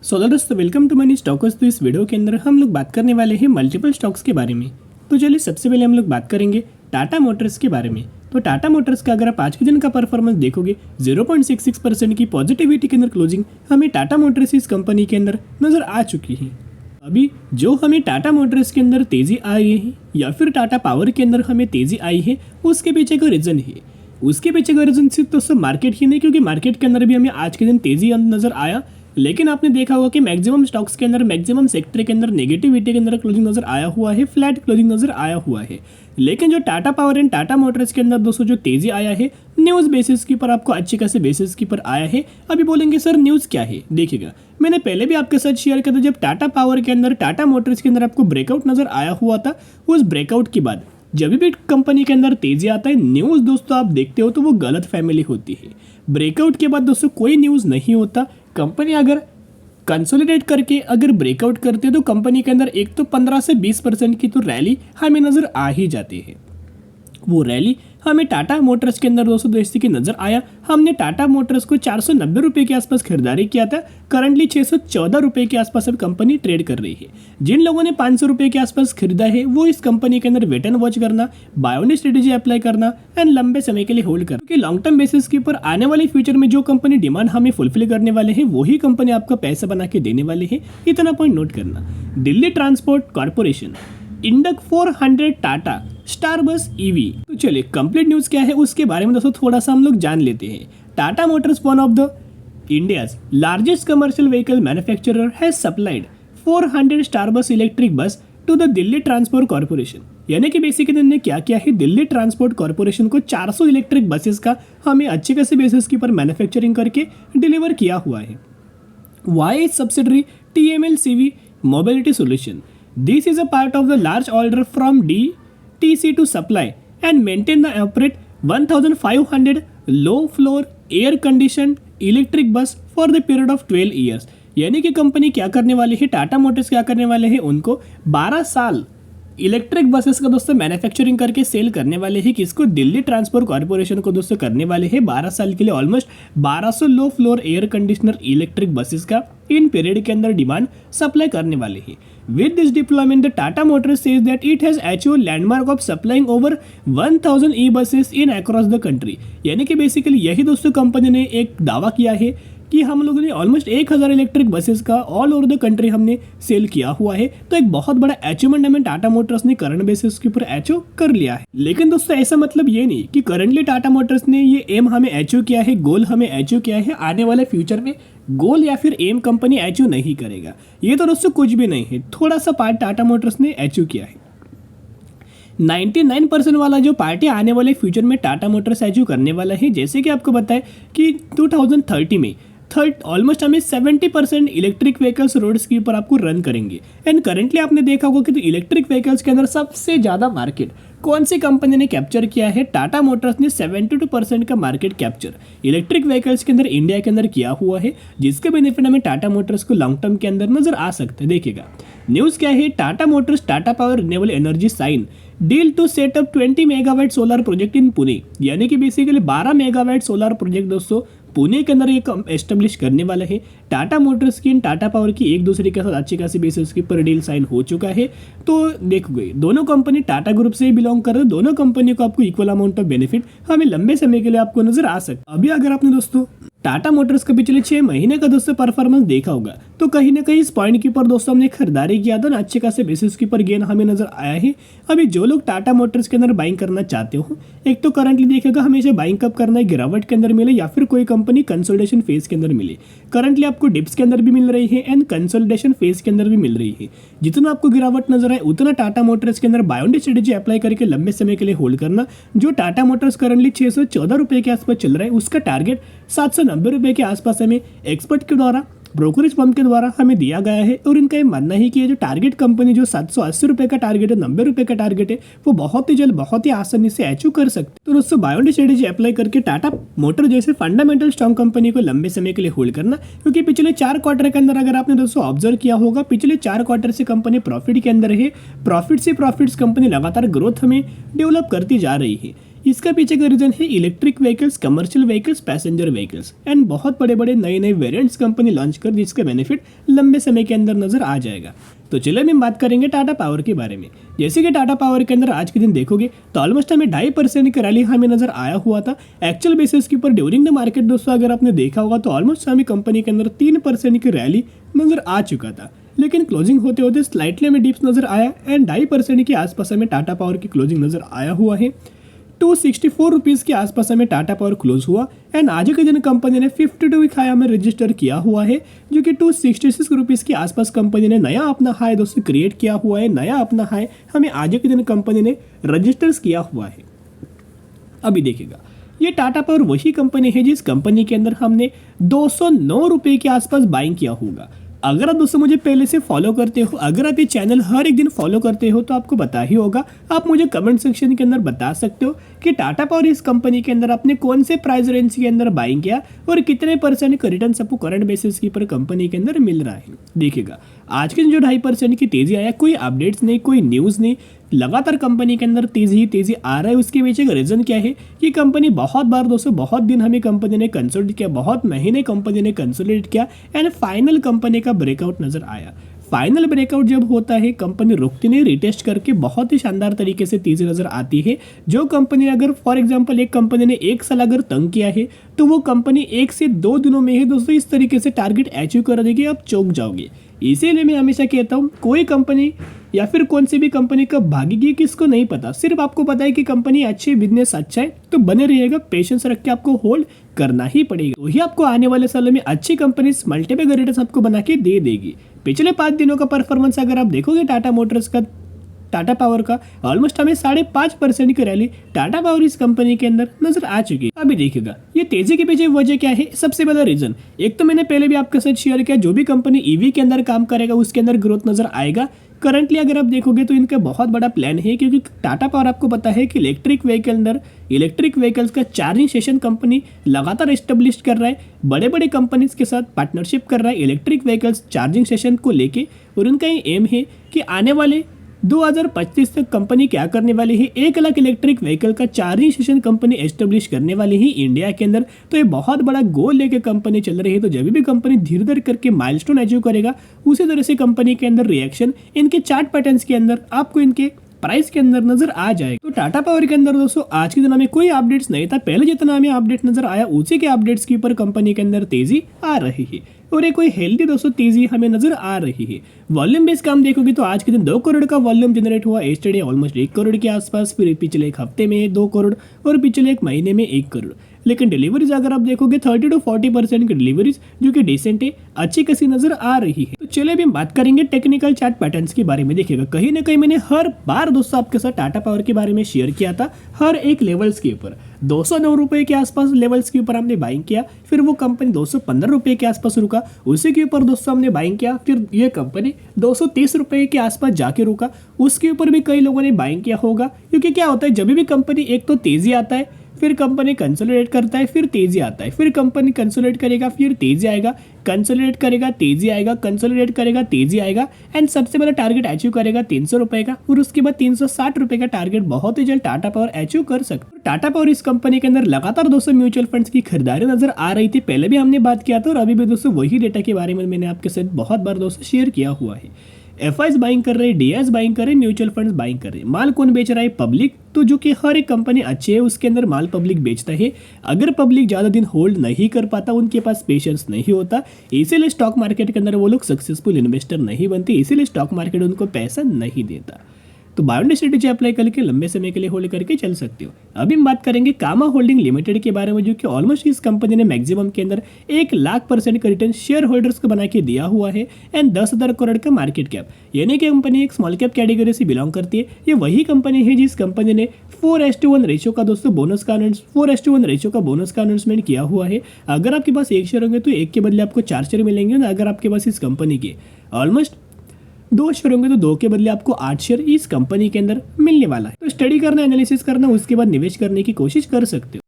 दोस्तों welcome to money stalkers. तो इस वीडियो के अंदर हम लोग बात करने वाले हैं मल्टीपल स्टॉक्स के बारे में। तो चलिए सबसे पहले हम लोग बात करेंगे टाटा मोटर्स के बारे में। तो टाटा मोटर्स का अगर आप आज के दिन का परफॉर्मेंस देखोगे 0.66% की पॉजिटिविटी के अंदर क्लोजिंग हमें टाटा मोटर्स इस कंपनी के अंदर नजर आ चुकी है। अभी जो हमें टाटा मोटर्स के अंदर तेजी आ रही है या फिर टाटा पावर के अंदर हमें तेजी आई है, उसके पीछे का रीजन है। उसके पीछे का रीजन सिर्फ दोस्तों मार्केट ही नहीं, क्योंकि मार्केट के अंदर भी हमें आज के दिन तेजी नजर आया, लेकिन आपने देखा होगा कि मैक्सिमम स्टॉक्स के अंदर मैक्सिमम सेक्टर के अंदर नेगेटिविटी के अंदर क्लोजिंग नजर आया हुआ है, फ्लैट क्लोजिंग नजर आया हुआ है। लेकिन जो Tata power and Tata Motors के अंदर दोस्तों जो तेजी आया है न्यूज़ बेसिस के ऊपर, आपको अच्छे खासे बेसिस के ऊपर आया है। अभी बोलेंगे सर न्यूज़ क्या है, देखिएगा मैंने पहले भी आपके साथ शेयर किया था, जब टाटा पावर के अंदर टाटा मोटर्स के अंदर आपको ब्रेकआउट नजर आया हुआ था, उस ब्रेकआउट के बाद जब भी कंपनी के अंदर तेजी आता है न्यूज़ दोस्तों आप देखते हो तो वो गलत फैमिली होती है। ब्रेकआउट के बाद दोस्तों कोई न्यूज़ नहीं होता। कंपनी अगर कंसोलिडेट करके अगर ब्रेकआउट करते तो कंपनी के अंदर एक तो 15 से 20% की तो रैली हमें नज़र आ ही जाती है। वो रैली हमें टाटा मोटर्स के अंदर दोस्तों जैसे कि नजर आया। हमने टाटा मोटर्स को 490 रुपये के आसपास खरीदारी किया था। करंटली 614 रुपये के आसपास अब कंपनी ट्रेड कर रही है। जिन लोगों ने 500 रुपये के आसपास खरीदा है वो इस कंपनी के अंदर वेट एंड वॉच करना, बायोनिक स्ट्रेटेजी अप्लाई करना एंड लंबे समय के लिए होल्ड करना, क्योंकि लॉन्ग टर्म बेसिस के ऊपर आने वाले फ्यूचर में जो कंपनी डिमांड हमें फुलफिल करने वाले हैं वही कंपनी आपका पैसा बना के देने वाली है। इतना पॉइंट नोट करना। Delhi transport corporation induct 400 Tata star bus EV. तो चलिए कंप्लीट न्यूज़ क्या है उसके बारे में दोस्तों थोड़ा सा हम लोग जान लेते हैं। Tata motors one of the India's largest commercial vehicle manufacturer has supplied 400 star bus electric bus to the Delhi transport corporation. यानी कि बेसिकली इन्होंने क्या किया है, दिल्ली ट्रांसपोर्ट कॉर्पोरेशन को 400 इलेक्ट्रिक बसेस का हमें अच्छे खासे बेसिस के ऊपर मैन्युफैक्चरिंग करके डिलीवर किया हुआ है। Via subsidiary TMLCV mobility solution. This is a part of the large order from DTC to supply and maintain the operate 1500 low floor air conditioned electric bus for the period of 12 years। यानी कि company क्या करने वाली है, Tata Motors क्या करने वाले हैं, उनको 12 साल इलेक्ट्रिक बसेस का दोस्तों मैन्युफैक्चरिंग करके सेल करने वाले हैं। किसको? दिल्ली ट्रांसपोर्ट कॉर्पोरेशन को दोस्तों करने वाले हैं 12 साल के लिए almost 1200 low floor air conditioner electric buses का इन पीरियड के अंदर डिमांड सप्लाई करने वाले हैं। With this deployment, the Tata Motors says that it has achieved landmark of supplying over 1000 e-buses in across the country। यानी कि basically यही दोस्तों कंपनी ने एक दावा किया है कि हम लोगों ने ऑलमोस्ट 1000 इलेक्ट्रिक बसेस का ऑल ओवर द कंट्री हमने सेल किया हुआ है। तो एक बहुत बड़ा अचीवमेंट हमें टाटा मोटर्स ने करंट बेसिस के ऊपर अचीव कर लिया है। लेकिन दोस्तों ऐसा मतलब ये नहीं कि करंटली टाटा मोटर्स ने ये एम हमें अचीव किया है, गोल हमें अचीव किया है, आने वाले फ्यूचर में गोल या फिर एम कंपनी अचीव नहीं करेगा। ये तो दोस्तों कुछ भी नहीं है, थोड़ा सा पार्ट टाटा मोटर्स ने अचीव किया है। 99% वाला जो पार्टी आने वाले फ्यूचर में टाटा मोटर्स अचीव करने वाला है। जैसे कि आपको बताया कि 2030 में ऑलमोस्ट हमें 70% इलेक्ट्रिक व्हीकल्स रोड्स के ऊपर आपको रन करेंगे। एंड करंटली आपने देखा होगा कि तो इलेक्ट्रिक व्हीकल्स के अंदर सबसे ज़्यादा मार्केट कौन सी कंपनी ने कैप्चर किया है? टाटा मोटर्स ने 72% का मार्केट कैप्चर इलेक्ट्रिक व्हीकल्स के अंदर इंडिया के अंदर किया हुआ है, जिसके बेनिफिट हमें टाटा मोटर्स को लॉन्ग टर्म के अंदर नजर आ सकते हैं। देखिएगा न्यूज़ क्या है, Tata motors Tata power renewable energy sign deal to set up 20 megawatt solar project in Pune. यानी कि बेसिकली 12 मेगावाट सोलर प्रोजेक्ट दोस्तों पुणे के अंदर एक एस्टेब्लिश करने वाला है। टाटा मोटर्स की टाटा पावर की एक दूसरे के साथ अच्छी खासी बेसिस के ऊपर डील साइन हो चुका है। तो देखोगे दोनों कंपनी टाटा ग्रुप से ही बिलोंग कर रहे हैं, दोनों कंपनी को आपको इक्वल अमाउंट ऑफ बेनिफिट हमें लंबे समय के लिए आपको नजर आ सकता है। अभी अगर आपने दोस्तों टाटा मोटर्स का पिछले 6 महीने का दोस्तों परफॉर्मेंस देखा होगा तो कहीं ना कहीं इस पॉइंट के ऊपर दोस्तों हमने खरीदारी किया था ना, अच्छे खासे बेसिस के ऊपर गेन हमें नजर आया है। अभी जो लोग टाटा मोटर्स के अंदर बाइंग करना चाहते हो, एक तो करंटली देखेगा हमेशा बाइंग कब करना है, गिरावट के अंदर मिले या फिर कोई कंपनी कंसोलिडेशन फेज के अंदर मिले। करंटली आपको डिप्स के अंदर भी मिल रही है एंड कंसोलिडेशन फेज के अंदर भी मिल रही है। जितना आपको गिरावट नजर आए उतना टाटा मोटर्स के अंदर बायोनिक स्ट्रेटेजी अप्लाई करके लंबे समय के लिए होल्ड करना। जो टाटा मोटर्स करंटली 614 रुपये के आसपास चल रहा है, उसका टारगेट 790 रुपये के आसपास हमें एक्सपर्ट के द्वारा, ब्रोकरेज फर्म के द्वारा हमें दिया गया है। और इनका ये मानना है कि ये जो टारगेट कंपनी जो 780 रुपये का टारगेट है, 90 रुपये का टारगेट है, वो बहुत ही जल्द बहुत ही आसानी से अचीव कर सकते। तो दोस्तों बायोनिक स्ट्रेटेजी अप्लाई करके टाटा मोटर जैसे फंडामेंटल स्ट्रॉन्ग कंपनी को लंबे समय के लिए होल्ड करना, क्योंकि पिछले 4 क्वार्टर के अंदर अगर आपने दोस्तों ऑब्जर्व किया होगा, पिछले 4 क्वार्टर से कंपनी प्रॉफिट के अंदर है। प्रॉफिट से प्रॉफिट्स कंपनी लगातार ग्रोथ हमें डेवलप करती जा रही है। इसका पीछे का रीजन है electric vehicles, commercial vehicles, passenger vehicles and बहुत बड़े बड़े नए नए वेरिएंट्स कंपनी लॉन्च कर जिसका बेनिफिट लंबे समय के अंदर नजर आ जाएगा। तो चलिए हम बात करेंगे टाटा पावर के बारे में। जैसे कि टाटा पावर के अंदर आज के दिन देखोगे तो ऑलमोस्ट हमें 2.5% का रैली हमें नजर आया हुआ था एक्चुअल बेसिस के ऊपर ड्यूरिंग द मार्केट। दोस्तों अगर आपने देखा होगा तो ऑलमोस्ट हमें कंपनी के अंदर 3% की रैली नजर आ चुका था, लेकिन क्लोजिंग होते होते स्लाइटली हमें डिप्स नजर आया एंड 2.5% के आसपास हमें टाटा पावर की क्लोजिंग नजर आया हुआ है। 264 रुपीज़ के आसपास हमें टाटा पावर क्लोज हुआ एंड आज के दिन कंपनी ने 52 वीक हाई हमें रजिस्टर किया हुआ है, जो कि 266 रुपीज़ के आसपास कंपनी ने नया अपना हाई दोस्तों क्रिएट किया हुआ है। नया अपना हाई हमें आज के दिन कंपनी ने रजिस्टर किया हुआ है। अभी देखिएगा ये टाटा पावर वही कंपनी है जिस कंपनी के अंदर हमने 209 रुपये के आसपास बाइंग किया होगा। अगर आप दोस्तों मुझे पहले से फॉलो करते हो, अगर आप ये चैनल हर एक दिन फॉलो करते हो तो आपको पता ही होगा, आप मुझे कमेंट सेक्शन के अंदर बता सकते हो कि टाटा पावर इस कंपनी के अंदर आपने कौन से प्राइस रेंज के अंदर बाइंग किया और कितने % का रिटर्न आपको करंट बेसिस के ऊपर कंपनी के अंदर मिल रहा है। देखिएगा आज के जो 2.5% की तेजी आया, कोई अपडेट्स नहीं, कोई न्यूज़ नहीं, लगातार कंपनी के अंदर तेजी आ रहा है। उसके पीछे का रीजन क्या है कि कंपनी बहुत बार दोस्तों बहुत दिन हमें कंपनी ने कंसोलिडेट किया, बहुत महीने कंपनी ने कंसोलिडेट किया एंड फाइनल कंपनी का ब्रेकआउट नजर आया। फाइनल ब्रेकआउट जब होता है कंपनी रुकती नहीं, रिटेस्ट करके बहुत ही शानदार तरीके से तेजी नजर आती है। जो कंपनी अगर फॉर एग्जांपल एक कंपनी ने 1 साल अगर तंग किया है तो वो कंपनी 1 से 2 दिनों में ही दोस्तों इस तरीके से टारगेट अचीव कर देगी, आप चौंक जाओगे। इसीलिए मैं हमेशा कहता हूँ कोई कंपनी या फिर कौन सी भी कंपनी कब भागेगी किसको नहीं पता, सिर्फ आपको पता है कि कंपनी अच्छी, बिजनेस अच्छा है तो बने रहिएगा, पेशेंस रख के आपको होल्ड करना ही पड़ेगा। वही आपको आने वाले सालों में अच्छी कंपनी मल्टीपल रिटर्न्स आपको बना के दे देगी। पिछले 5 दिनों का परफॉर्मेंस अगर आप देखोगे टाटा मोटर्स का, टाटा पावर का, ऑलमोस्ट हमें 5.5% की रैली टाटा पावर इस कंपनी के अंदर नजर आ चुकी है। अभी देखिएगा ये तेजी के पीछे वजह क्या है। सबसे बड़ा रीजन एक तो मैंने पहले भी आपके साथ शेयर किया, जो भी कंपनी ईवी के अंदर काम करेगा उसके अंदर ग्रोथ नजर आएगा। करंटली अगर आप देखोगे तो इनका बहुत बड़ा प्लान है, क्योंकि टाटा पावर आपको पता है कि इलेक्ट्रिक व्हीकल्स का चार्जिंग स्टेशन कंपनी लगातार एस्टेब्लिश कर रहा है, बड़े बड़े कंपनीज के साथ पार्टनरशिप कर रहा है इलेक्ट्रिक व्हीकल्स चार्जिंग स्टेशन को लेके। और उनका ये एम है कि आने वाले 2025 तक कंपनी क्या करने वाली है, 1 लाख इलेक्ट्रिक व्हीकल का चार्जिंग स्टेशन कंपनी एस्टेब्लिश करने वाली है इंडिया के अंदर। तो ये बहुत बड़ा गोल लेके कंपनी चल रही है। तो जब भी कंपनी धीरे धीरे करके माइलस्टोन अचीव करेगा उसी तरह से कंपनी के अंदर रिएक्शन इनके चार्ट पैटर्न्स के अंदर आपको इनके प्राइस के अंदर नजर आ जाएगा। तो टाटा पावर के अंदर दोस्तों आज के दिन हमें कोई अपडेट्स नहीं था, पहले जितना हमें अपडेट नजर आया उसी के अपडेट्स के ऊपर कंपनी के अंदर तेजी आ रही है और ये कोई हेल्दी दोस्तों तेजी हमें नजर आ रही है। वॉल्यूम बेस काम देखोगे तो आज के दिन 2 करोड़ का वॉल्यूम जनरेट हुआ, एस्टरडे ऑलमोस्ट 1 करोड़ के आसपास, फिर पिछले एक हफ्ते में 2 करोड़ और पिछले एक महीने में 1 करोड़। लेकिन डिलीवरीज अगर आप देखोगे 30 to 40% की डिलीवरीज जो कि डिसेंट है, अच्छी खासी नजर आ रही है। तो चलिए अभी हम बात करेंगे टेक्निकल चार्ट पैटर्न्स के बारे में। देखिएगा कहीं ना कहीं मैंने हर बार दोस्तों आपके साथ टाटा पावर के बारे में शेयर किया था, हर एक लेवल्स के ऊपर 209 रुपये के आसपास लेवल्स के ऊपर हमने बाइंग किया, फिर वो कंपनी 215 रुपये के आसपास रुका, उसी के ऊपर दोस्तों हमने बाइंग किया, फिर ये कंपनी 230 रुपये के आसपास जाके रुका, उसके ऊपर भी कई लोगों ने बाइंग किया होगा। क्योंकि क्या होता है जब भी कंपनी एक तो तेजी आता है, फिर कंपनी कंसोलिडेट करता है, फिर तेजी आता है, फिर कंपनी कंसोलिडेट करेगा, फिर तेजी आएगा, कंसोलिडेट करेगा, तेजी आएगा, कंसोलिडेट करेगा, तेजी आएगा एंड सबसे बड़ा टारगेट अचीव करेगा 300 रुपये का और उसके बाद 360 रुपये का टारगेट बहुत ही जल्द टाटा पावर अचीव कर सकता है। टाटा पावर इस कंपनी के अंदर लगातार दोस्तों म्यूचुअल फंड्स की खरीदारी नजर आ रही थी, पहले भी हमने बात किया था और अभी भी दोस्तों वही डेटा के बारे में मैंने आपके साथ बहुत बार दोस्तों शेयर किया हुआ है। एफआईज बाइंग कर रहे हैं, डीआईज बाइंग कर रहे हैं, म्यूचुअल फंड्स बाइंग कर रहे हैं। माल कौन बेच रहा है? पब्लिक। तो जो कि हर एक कंपनी अच्छी है उसके अंदर माल पब्लिक बेचता है। अगर पब्लिक ज़्यादा दिन होल्ड नहीं कर पाता, उनके पास पेशेंस नहीं होता, इसीलिए स्टॉक मार्केट के अंदर वो लोग सक्सेसफुल इन्वेस्टर नहीं बनते, इसीलिए स्टॉक मार्केट उनको पैसा नहीं देता। तो बायोंड स्ट्रेटेजी अप्लाई करके लंबे समय के लिए होल्ड करके चल सकते हो। अभी हम बात करेंगे कामा होल्डिंग लिमिटेड के बारे में, जो कि ऑलमोस्ट इस कंपनी ने मैक्सिमम के अंदर 1 लाख% का रिटर्न शेयर होल्डर्स को बना के दिया हुआ है एंड 10,000 करोड़ का मार्केट कैप। यानी कि कंपनी एक स्मॉल कैप कैटेगरी से बिलोंग करती है। ये वही कंपनी है जिस कंपनी ने 4:1 रेशियो का दोस्तों बोनस का 4:1 रेशियो का बोनस का अनाउंसमेंट किया हुआ है। अगर आपके पास 1 शेयर होंगे तो 1 के बदले आपको 4 शेयर मिलेंगे। अगर आपके पास इस कंपनी के ऑलमोस्ट 2 शेयर होंगे तो 2 के बदले आपको 8 शेयर इस कंपनी के अंदर मिलने वाला है। तो स्टडी करना, एनालिसिस करना, उसके बाद निवेश करने की कोशिश कर सकते हो।